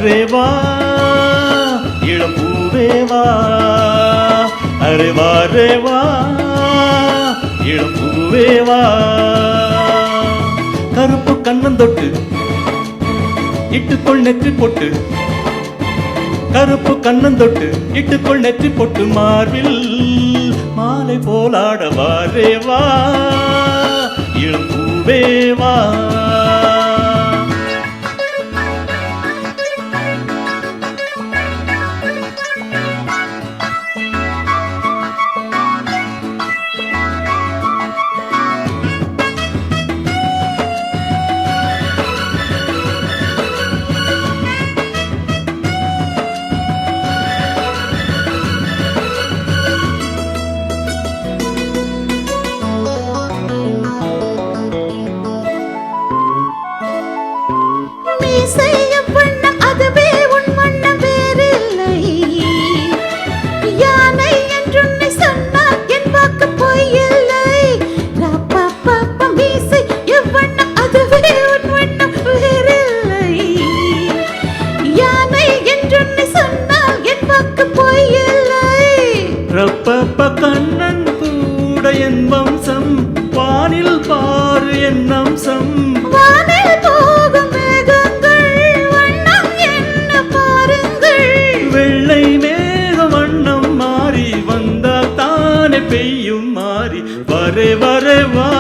ரே வா இளம்பூவே வா அரே வா ரே வா இளம்பூவே வா கருப்பு கண்ணந்தொட்டு இட்டுக்கொள் நெற்றி பொட்டு கருப்பு கண்ணந்தொட்டு இட்டுக்கொள் நெற்றி பொட்டு மார்பில் மாலை போலாட வா ரே வா இளம்பூவே வா ரப்பப்ப கண்ணன் கூட என் வம்சம் வானில் பாரு என் அம்சம் வானில் போகும் மேகங்கள் வண்ணம் என்ன பாருங்கள் வெள்ளை மேக வண்ணம் மாறி வந்தால் தானே பெய்யும் மாறி வரே வரே வா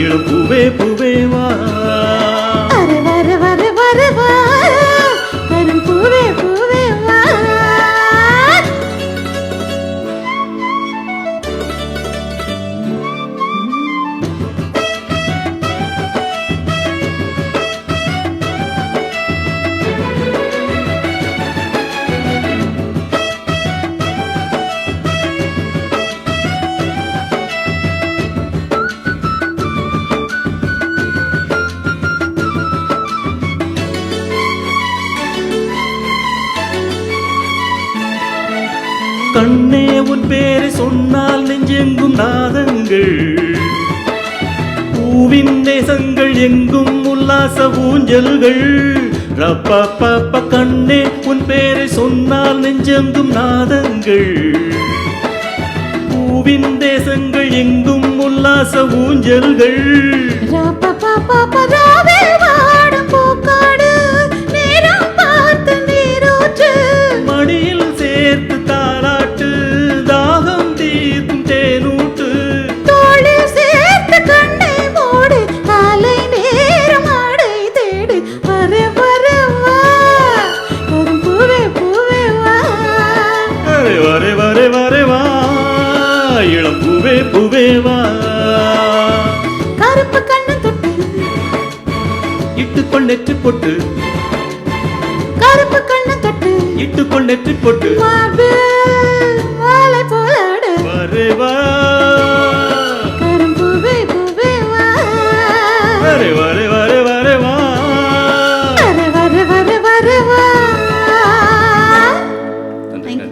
இளம்பூவே பூவே வா அரே வர வர வர வா கரும்பூவே பூவே வா கண்ணே உன் பேரை சொன்னால் நெஞ்செங்கும் நாதங்கள் பூவின் நேசங்கள் எங்கும் உல்லாச ஊஞ்சல்கள் ரப்பப்ப கண்ணே உன் பேரை சொன்னால் நெஞ்செங்கும் நாதங்கள் பூவின் தேசங்கள் எங்கும் உல்லாச ஊஞ்சல்கள் மடியில் சேர்த்து தாலாட்டு தாகம் தீர்க்கும் தேனூட்டு தோளில் சேர்த்து கண்ணை மூடு காலை நேரம் ஆடை தேடு வர வர வா கரும்பூவே பூவே வா அரே வரே வரே வரே வா இளம்பூவே பூவே வா கருப்பு கண்ணன் தொட்டு இட்டுக்கொள் நெற்றி பொட்டு கருப்பு கண்ணன் தொட்டு இட்டுக்கொள் நெற்றி பொட்டு மார்பில்